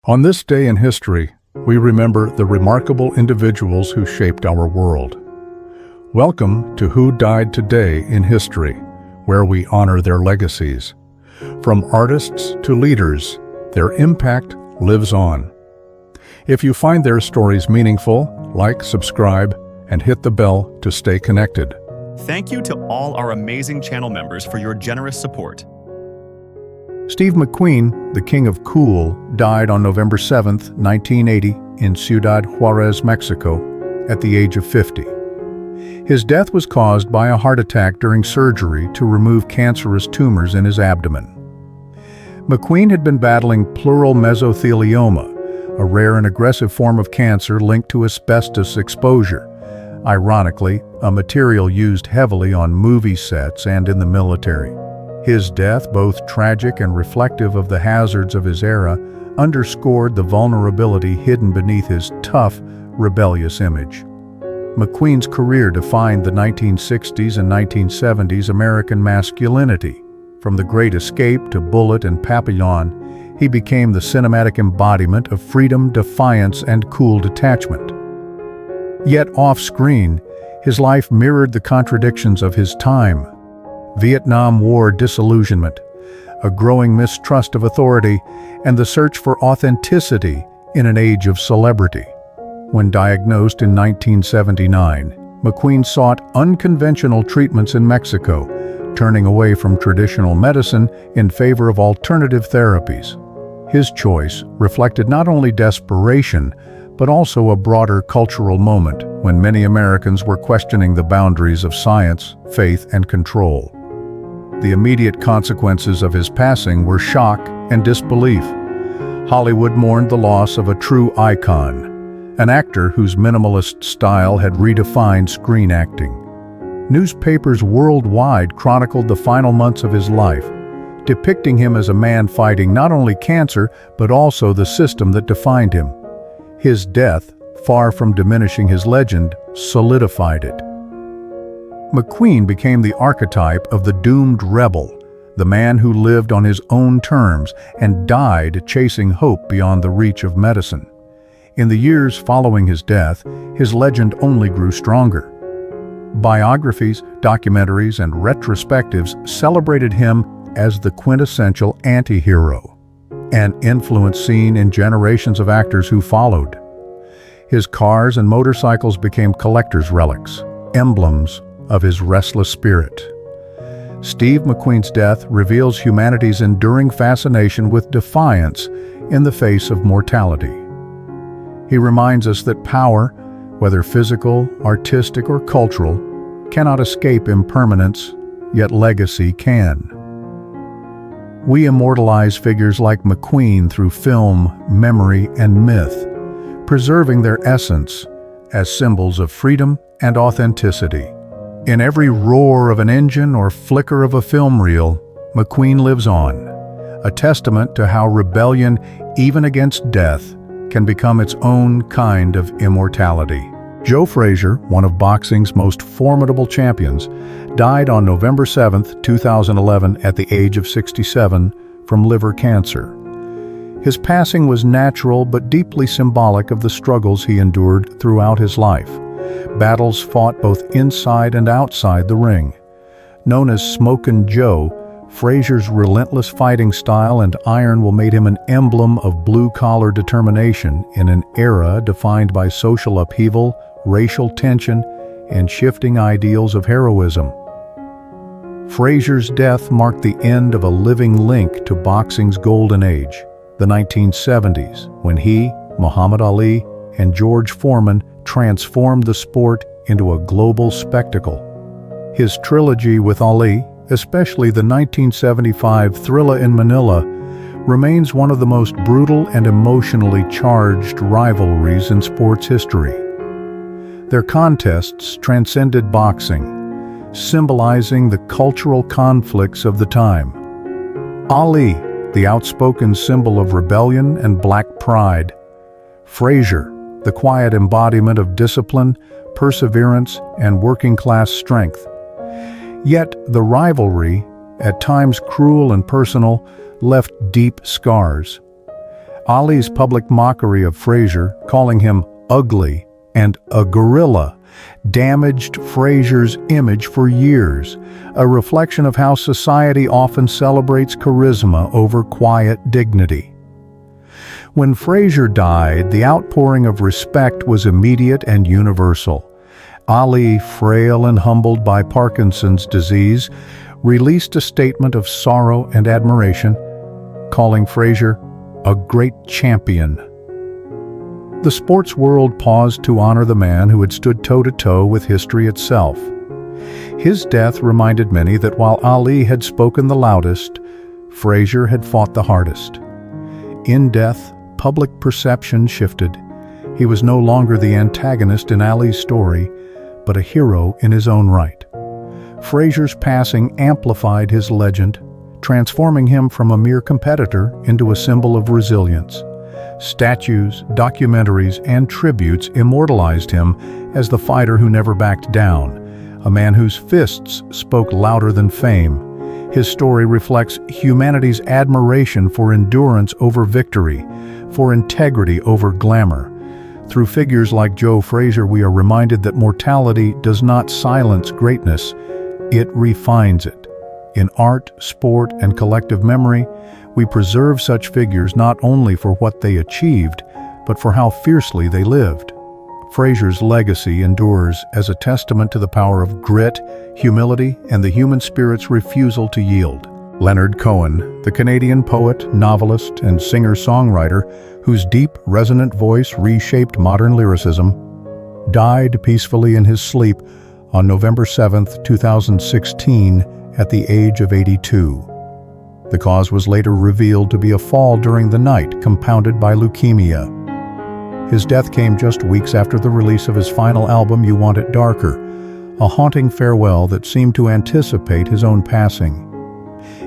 On this day in history, we remember the remarkable individuals who shaped our world. Welcome to Who Died Today in History, where we honor their legacies. From artists to leaders, their impact lives on. If you find their stories meaningful, like, subscribe, and hit the bell to stay connected. Thank you to all our amazing channel members for your generous support. Steve McQueen, the King of Cool, died on November 7, 1980, in Ciudad Juarez, Mexico, at the age of 50. His death was caused by a heart attack during surgery to remove cancerous tumors in his abdomen. McQueen had been battling pleural mesothelioma, a rare and aggressive form of cancer linked to asbestos exposure, ironically, a material used heavily on movie sets and in the military. His death, both tragic and reflective of the hazards of his era, underscored the vulnerability hidden beneath his tough, rebellious image. McQueen's career defined the 1960s and 1970s American masculinity. From The Great Escape to Bullitt and Papillon, he became the cinematic embodiment of freedom, defiance, and cool detachment. Yet off-screen, his life mirrored the contradictions of his time. Vietnam War disillusionment, a growing mistrust of authority, and the search for authenticity in an age of celebrity. When diagnosed in 1979, McQueen sought unconventional treatments in Mexico, turning away from traditional medicine in favor of alternative therapies. His choice reflected not only desperation, but also a broader cultural moment when many Americans were questioning the boundaries of science, faith, and control. The immediate consequences of his passing were shock and disbelief. Hollywood mourned the loss of a true icon, an actor whose minimalist style had redefined screen acting. Newspapers worldwide chronicled the final months of his life, depicting him as a man fighting not only cancer, but also the system that defined him. His death, far from diminishing his legend, solidified it. McQueen became the archetype of the doomed rebel, the man who lived on his own terms and died chasing hope beyond the reach of medicine. In the years following his death, his legend only grew stronger. Biographies, documentaries, and retrospectives celebrated him as the quintessential anti-hero, an influence seen in generations of actors who followed. His cars and motorcycles became collector's relics, emblems of his restless spirit. Steve McQueen's death reveals humanity's enduring fascination with defiance in the face of mortality. He reminds us that power, whether physical, artistic, or cultural, cannot escape impermanence, yet legacy can. We immortalize figures like McQueen through film, memory, and myth, preserving their essence as symbols of freedom and authenticity. In every roar of an engine or flicker of a film reel, McQueen lives on, a testament to how rebellion, even against death, can become its own kind of immortality. Joe Frazier, one of boxing's most formidable champions, died on November 7, 2011 at the age of 67 from liver cancer. His passing was natural but deeply symbolic of the struggles he endured throughout his life. Battles fought both inside and outside the ring. Known as Smokin Joe, Frazier's relentless fighting style and iron will made him an emblem of blue-collar determination in an era defined by social upheaval, racial tension, and shifting ideals of heroism. Frazier's death marked the end of a living link to boxing's golden age, the 1970s, when he, Muhammad Ali, and George Foreman transformed the sport into a global spectacle. His trilogy with Ali, especially the 1975 Thrilla in Manila, remains one of the most brutal and emotionally charged rivalries in sports history. Their contests transcended boxing, symbolizing the cultural conflicts of the time. Ali, the outspoken symbol of rebellion and black pride. Frazier, the quiet embodiment of discipline, perseverance, and working-class strength. Yet the rivalry, at times cruel and personal, left deep scars. Ali's public mockery of Frazier, calling him ugly and a gorilla, damaged Frazier's image for years, a reflection of how society often celebrates charisma over quiet dignity. When Frazier died, the outpouring of respect was immediate and universal. Ali, frail and humbled by Parkinson's disease, released a statement of sorrow and admiration, calling Frazier a great champion. The sports world paused to honor the man who had stood toe-to-toe with history itself. His death reminded many that while Ali had spoken the loudest, Frazier had fought the hardest. In death, public perception shifted. He was no longer the antagonist in Ali's story, but a hero in his own right. Frazier's passing amplified his legend, transforming him from a mere competitor into a symbol of resilience. Statues, documentaries, and tributes immortalized him as the fighter who never backed down, a man whose fists spoke louder than fame. His story reflects humanity's admiration for endurance over victory, for integrity over glamour. Through figures like Joe Frazier, we are reminded that mortality does not silence greatness, it refines it. In art, sport, and collective memory, we preserve such figures not only for what they achieved, but for how fiercely they lived. Frazier's legacy endures as a testament to the power of grit, humility, and the human spirit's refusal to yield. Leonard Cohen, the Canadian poet, novelist, and singer-songwriter whose deep, resonant voice reshaped modern lyricism, died peacefully in his sleep on November 7, 2016, at the age of 82. The cause was later revealed to be a fall during the night, compounded by leukemia. His death came just weeks after the release of his final album, You Want It Darker, a haunting farewell that seemed to anticipate his own passing.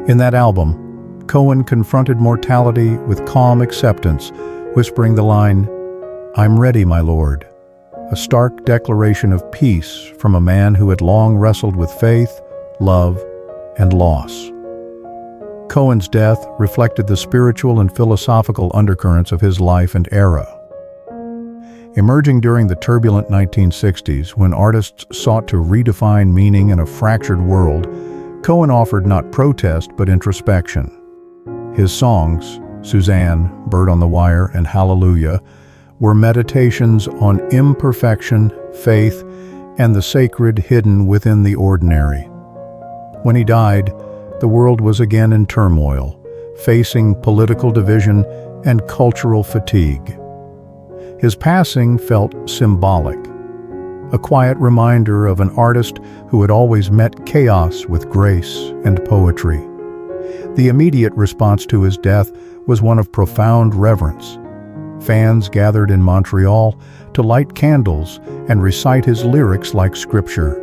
In that album, Cohen confronted mortality with calm acceptance, whispering the line, "I'm ready, my Lord," a stark declaration of peace from a man who had long wrestled with faith, love, and loss. Cohen's death reflected the spiritual and philosophical undercurrents of his life and era. Emerging during the turbulent 1960s, when artists sought to redefine meaning in a fractured world, Cohen offered not protest but introspection. His songs, Suzanne, Bird on the Wire, and Hallelujah, were meditations on imperfection, faith, and the sacred hidden within the ordinary. When he died, the world was again in turmoil, facing political division and cultural fatigue. His passing felt symbolic, a quiet reminder of an artist who had always met chaos with grace and poetry. The immediate response to his death was one of profound reverence. Fans gathered in Montreal to light candles and recite his lyrics like scripture.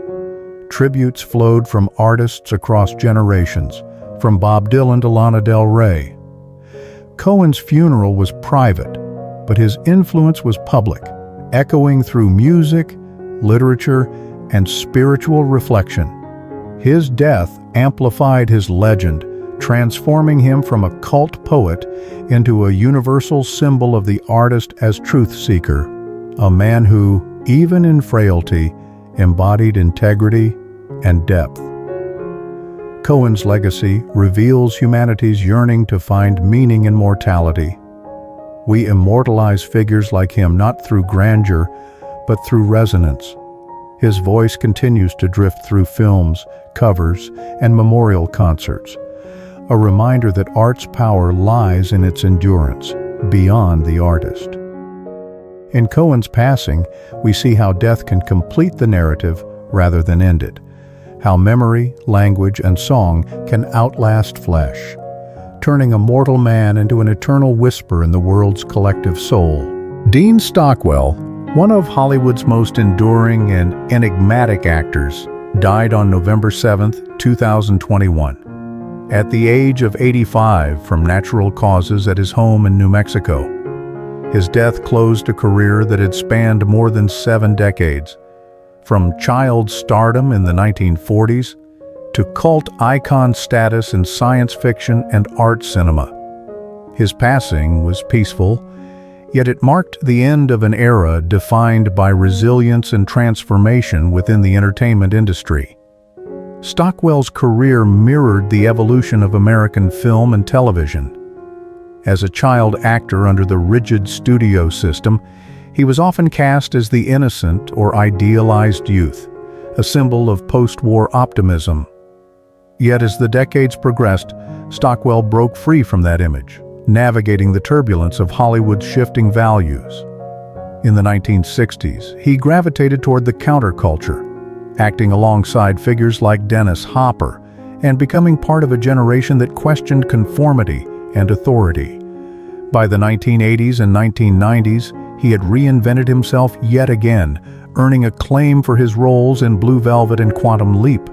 Tributes flowed from artists across generations, from Bob Dylan to Lana Del Rey. Cohen's funeral was private, but his influence was public, echoing through music, literature, and spiritual reflection. His death amplified his legend, transforming him from a cult poet into a universal symbol of the artist as truth seeker, a man who, even in frailty, embodied integrity and depth. Cohen's legacy reveals humanity's yearning to find meaning in mortality. We immortalize figures like him not through grandeur, but through resonance. His voice continues to drift through films, covers, and memorial concerts, a reminder that art's power lies in its endurance, beyond the artist. In Cohen's passing, we see how death can complete the narrative rather than end it, how memory, language, and song can outlast flesh, turning a mortal man into an eternal whisper in the world's collective soul. Dean Stockwell, one of Hollywood's most enduring and enigmatic actors, died on November 7, 2021, at the age of 85 from natural causes at his home in New Mexico. His death closed a career that had spanned more than 7 decades, from child stardom in the 1940s to cult icon status in science fiction and art cinema. His passing was peaceful, yet it marked the end of an era defined by resilience and transformation within the entertainment industry. Stockwell's career mirrored the evolution of American film and television. As a child actor under the rigid studio system, he was often cast as the innocent or idealized youth, a symbol of post-war optimism. Yet as the decades progressed, Stockwell broke free from that image, navigating the turbulence of Hollywood's shifting values. In the 1960s, he gravitated toward the counterculture, acting alongside figures like Dennis Hopper and becoming part of a generation that questioned conformity and authority. By the 1980s and 1990s, he had reinvented himself yet again, earning acclaim for his roles in Blue Velvet and Quantum Leap.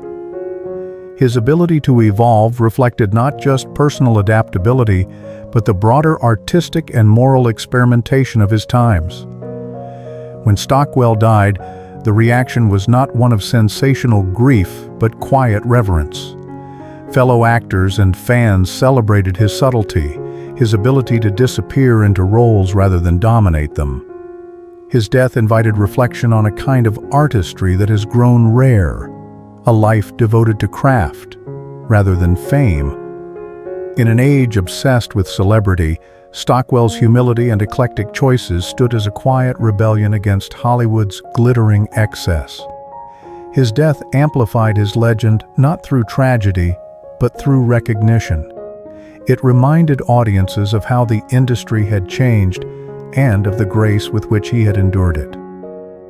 His ability to evolve reflected not just personal adaptability, but the broader artistic and moral experimentation of his times. When Stockwell died, the reaction was not one of sensational grief, but quiet reverence. Fellow actors and fans celebrated his subtlety, his ability to disappear into roles rather than dominate them. His death invited reflection on a kind of artistry that has grown rare, a life devoted to craft rather than fame. In an age obsessed with celebrity, Stockwell's humility and eclectic choices stood as a quiet rebellion against Hollywood's glittering excess. His death amplified his legend not through tragedy, but through recognition. It reminded audiences of how the industry had changed and of the grace with which he had endured it.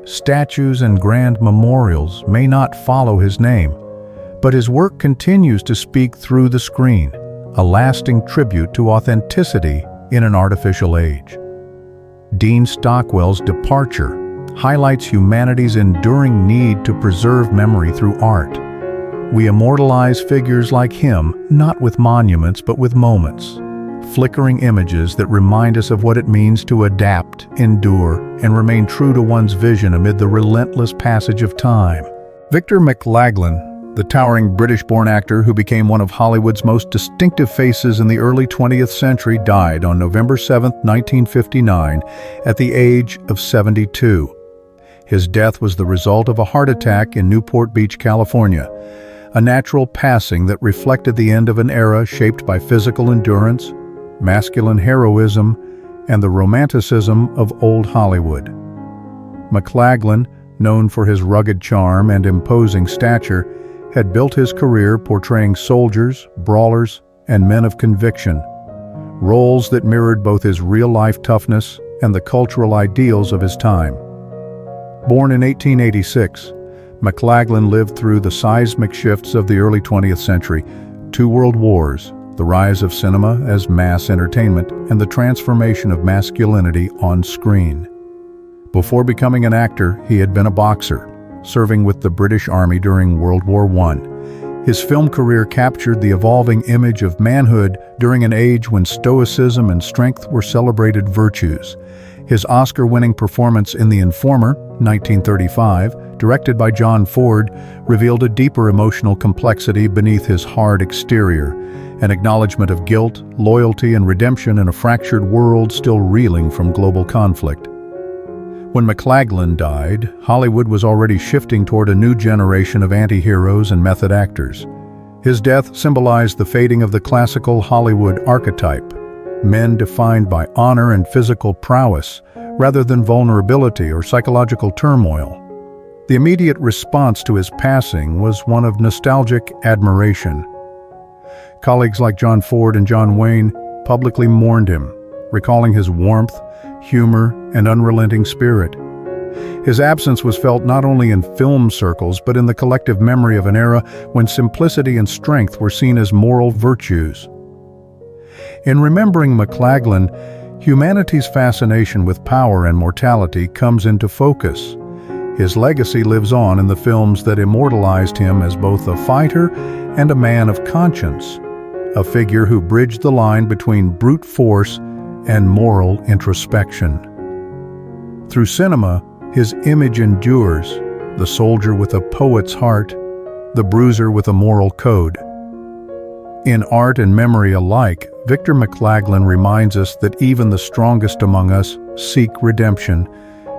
Statues and grand memorials may not follow his name, but his work continues to speak through the screen, a lasting tribute to authenticity in an artificial age. Dean Stockwell's departure highlights humanity's enduring need to preserve memory through art. We immortalize figures like him, not with monuments but with moments, flickering images that remind us of what it means to adapt, endure, and remain true to one's vision amid the relentless passage of time. Victor McLaglen, the towering British-born actor who became one of Hollywood's most distinctive faces in the early 20th century, died on November 7, 1959, at the age of 72. His death was the result of a heart attack in Newport Beach, California, a natural passing that reflected the end of an era shaped by physical endurance, masculine heroism, and the romanticism of old Hollywood. McLaglen, known for his rugged charm and imposing stature, had built his career portraying soldiers, brawlers, and men of conviction, roles that mirrored both his real-life toughness and the cultural ideals of his time. Born in 1886, McLaglen lived through the seismic shifts of the early 20th century, 2 world wars, the rise of cinema as mass entertainment, and the transformation of masculinity on screen. Before becoming an actor, he had been a boxer, serving with the British Army during World War I. His film career captured the evolving image of manhood during an age when stoicism and strength were celebrated virtues. His Oscar-winning performance in The Informer, 1935, directed by John Ford, revealed a deeper emotional complexity beneath his hard exterior, an acknowledgement of guilt, loyalty, and redemption in a fractured world still reeling from global conflict. When McLaglen died, Hollywood was already shifting toward a new generation of anti-heroes and method actors. His death symbolized the fading of the classical Hollywood archetype, men defined by honor and physical prowess, rather than vulnerability or psychological turmoil. The immediate response to his passing was one of nostalgic admiration. Colleagues like John Ford and John Wayne publicly mourned him, recalling his warmth, humor, and unrelenting spirit. His absence was felt not only in film circles but in the collective memory of an era when simplicity and strength were seen as moral virtues. In remembering McLaglen, humanity's fascination with power and mortality comes into focus. His legacy lives on in the films that immortalized him as both a fighter and a man of conscience, a figure who bridged the line between brute force and moral introspection. Through cinema, his image endures, the soldier with a poet's heart, the bruiser with a moral code. In art and memory alike, Victor McLaglen reminds us that even the strongest among us seek redemption,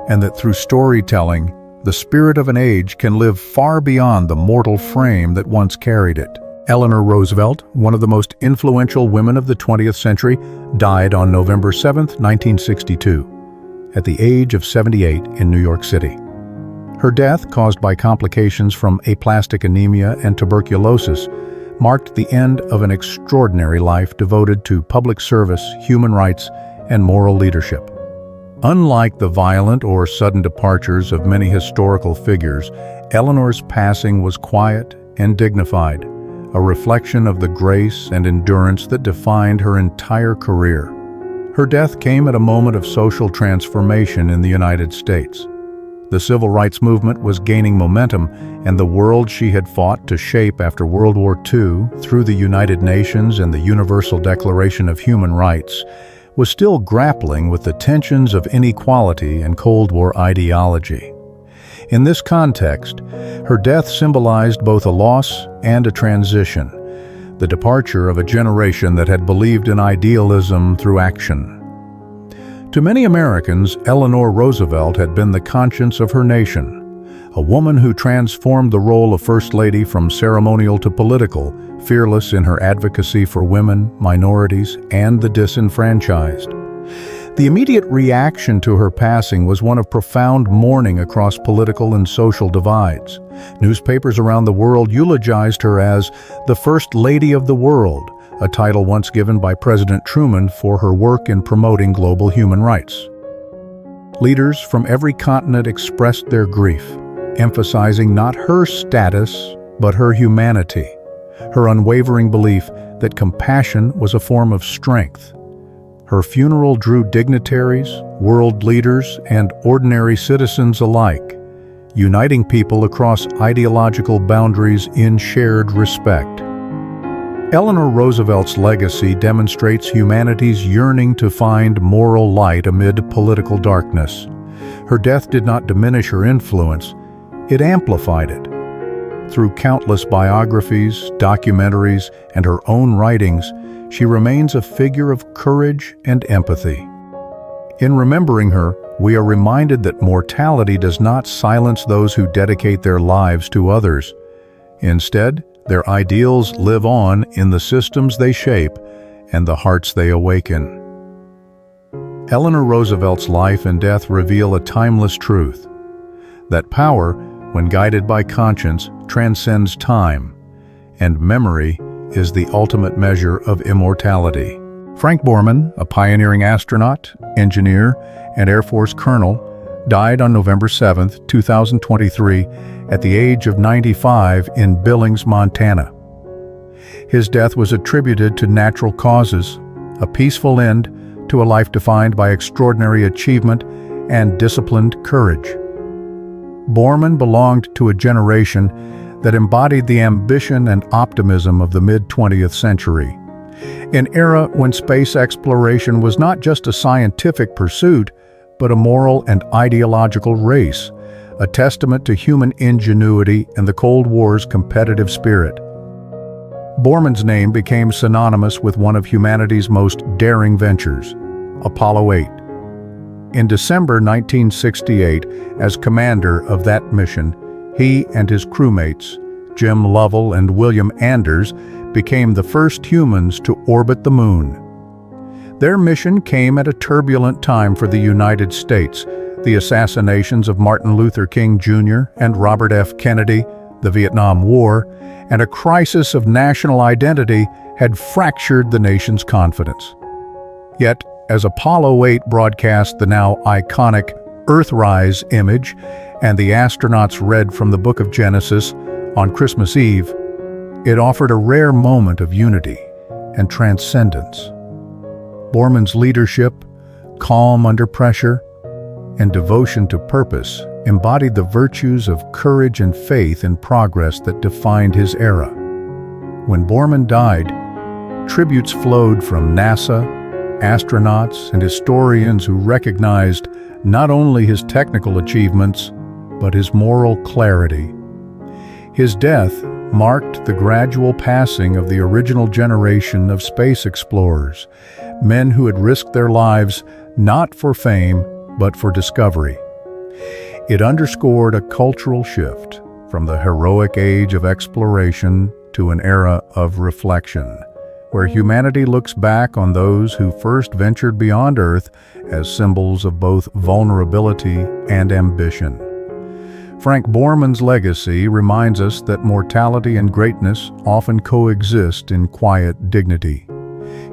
and that through storytelling, the spirit of an age can live far beyond the mortal frame that once carried it. Eleanor Roosevelt, one of the most influential women of the 20th century, died on November 7, 1962, at the age of 78 in New York City. Her death, caused by complications from aplastic anemia and tuberculosis, marked the end of an extraordinary life devoted to public service, human rights, and moral leadership. Unlike the violent or sudden departures of many historical figures, Eleanor's passing was quiet and dignified, a reflection of the grace and endurance that defined her entire career. Her death came at a moment of social transformation in the United States. The civil rights movement was gaining momentum, and the world she had fought to shape after World War II through the United Nations and the Universal Declaration of Human Rights was still grappling with the tensions of inequality and Cold War ideology. In this context, her death symbolized both a loss and a transition, the departure of a generation that had believed in idealism through action. To many Americans, Eleanor Roosevelt had been the conscience of her nation, a woman who transformed the role of First Lady from ceremonial to political, fearless in her advocacy for women, minorities, and the disenfranchised. The immediate reaction to her passing was one of profound mourning across political and social divides. Newspapers around the world eulogized her as the First Lady of the World, a title once given by President Truman for her work in promoting global human rights. Leaders from every continent expressed their grief, emphasizing not her status, but her humanity, her unwavering belief that compassion was a form of strength. Her funeral drew dignitaries, world leaders, and ordinary citizens alike, uniting people across ideological boundaries in shared respect. Eleanor Roosevelt's legacy demonstrates humanity's yearning to find moral light amid political darkness. Her death did not diminish her influence, it amplified it. Through countless biographies, documentaries, and her own writings, she remains a figure of courage and empathy. In remembering her, we are reminded that mortality does not silence those who dedicate their lives to others. Instead, their ideals live on in the systems they shape and the hearts they awaken. Eleanor Roosevelt's life and death reveal a timeless truth, that power, when guided by conscience, transcends time, and memory is the ultimate measure of immortality. Frank Borman, a pioneering astronaut, engineer, and Air Force colonel, died on November 7, 2023, at the age of 95 in Billings, Montana. His death was attributed to natural causes, a peaceful end to a life defined by extraordinary achievement and disciplined courage. Borman belonged to a generation that embodied the ambition and optimism of the mid-20th century, an era when space exploration was not just a scientific pursuit, but a moral and ideological race, a testament to human ingenuity and the Cold War's competitive spirit. Borman's name became synonymous with one of humanity's most daring ventures, Apollo 8. In December 1968, as commander of that mission, he and his crewmates, Jim Lovell and William Anders, became the first humans to orbit the moon. Their mission came at a turbulent time for the United States. The assassinations of Martin Luther King Jr. and Robert F. Kennedy, the Vietnam War, and a crisis of national identity had fractured the nation's confidence. Yet, as Apollo 8 broadcast the now iconic Earthrise image and the astronauts read from the Book of Genesis on Christmas Eve, it offered a rare moment of unity and transcendence. Borman's leadership, calm under pressure, and devotion to purpose embodied the virtues of courage and faith in progress that defined his era. When Borman died, tributes flowed from NASA, astronauts, and historians who recognized not only his technical achievements, but his moral clarity. His death marked the gradual passing of the original generation of space explorers, men who had risked their lives not for fame, but for discovery. It underscored a cultural shift from the heroic age of exploration to an era of reflection, where humanity looks back on those who first ventured beyond Earth as symbols of both vulnerability and ambition. Frank Borman's legacy reminds us that mortality and greatness often coexist in quiet dignity.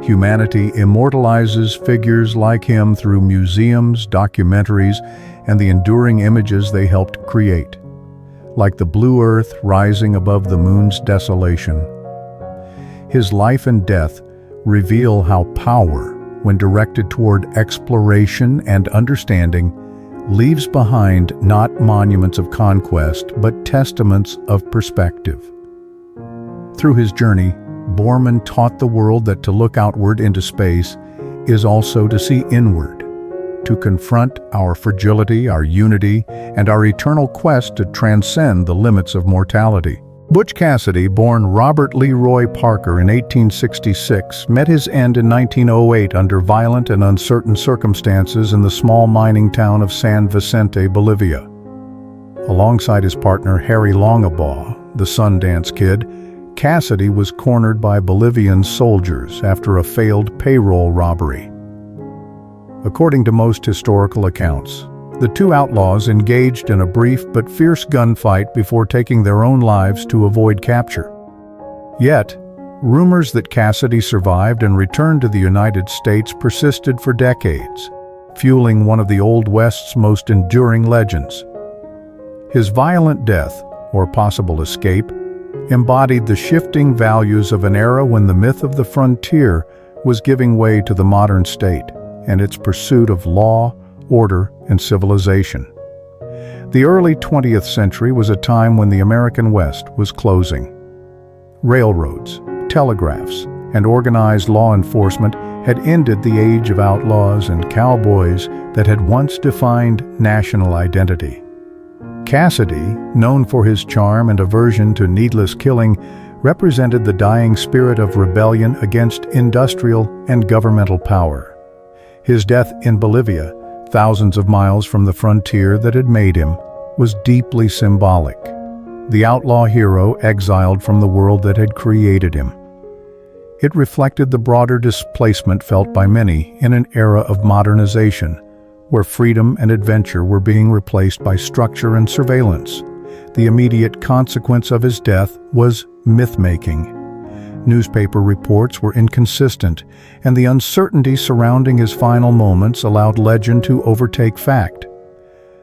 Humanity immortalizes figures like him through museums, documentaries, and the enduring images they helped create, like the blue earth rising above the moon's desolation. His life and death reveal how power, when directed toward exploration and understanding, leaves behind not monuments of conquest, but testaments of perspective. Through his journey, Borman taught the world that to look outward into space is also to see inward, to confront our fragility, our unity, and our eternal quest to transcend the limits of mortality. Butch Cassidy, born Robert Leroy Parker in 1866, met his end in 1908 under violent and uncertain circumstances in the small mining town of San Vicente, Bolivia. Alongside his partner Harry Longabaugh, the Sundance Kid, Cassidy was cornered by Bolivian soldiers after a failed payroll robbery. According to most historical accounts, the two outlaws engaged in a brief but fierce gunfight before taking their own lives to avoid capture. Yet, rumors that Cassidy survived and returned to the United States persisted for decades, fueling one of the Old West's most enduring legends. His violent death, or possible escape, embodied the shifting values of an era when the myth of the frontier was giving way to the modern state and its pursuit of law, order, and civilization. The early 20th century was a time when the American West was closing. Railroads, telegraphs, and organized law enforcement had ended the age of outlaws and cowboys that had once defined national identity. Cassidy, known for his charm and aversion to needless killing, represented the dying spirit of rebellion against industrial and governmental power. His death in Bolivia, thousands of miles from the frontier that had made him, was deeply symbolic. The outlaw hero exiled from the world that had created him. It reflected the broader displacement felt by many in an era of modernization, where freedom and adventure were being replaced by structure and surveillance. The immediate consequence of his death was myth-making. Newspaper reports were inconsistent, and the uncertainty surrounding his final moments allowed legend to overtake fact.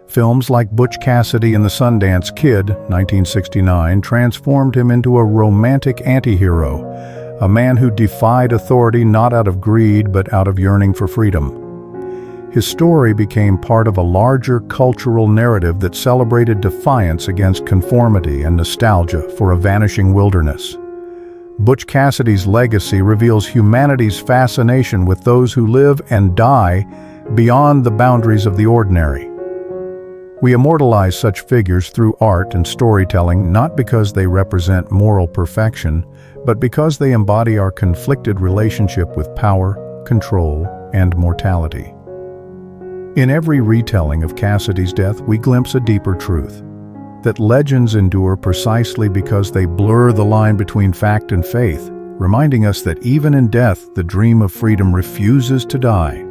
Films like Butch Cassidy and the Sundance Kid, 1969, transformed him into a romantic anti-hero, a man who defied authority not out of greed but out of yearning for freedom. His story became part of a larger cultural narrative that celebrated defiance against conformity and nostalgia for a vanishing wilderness. Butch Cassidy's legacy reveals humanity's fascination with those who live and die beyond the boundaries of the ordinary. We immortalize such figures through art and storytelling not because they represent moral perfection, but because they embody our conflicted relationship with power, control, and mortality. In every retelling of Cassidy's death, we glimpse a deeper truth: that legends endure precisely because they blur the line between fact and faith, reminding us that even in death, the dream of freedom refuses to die.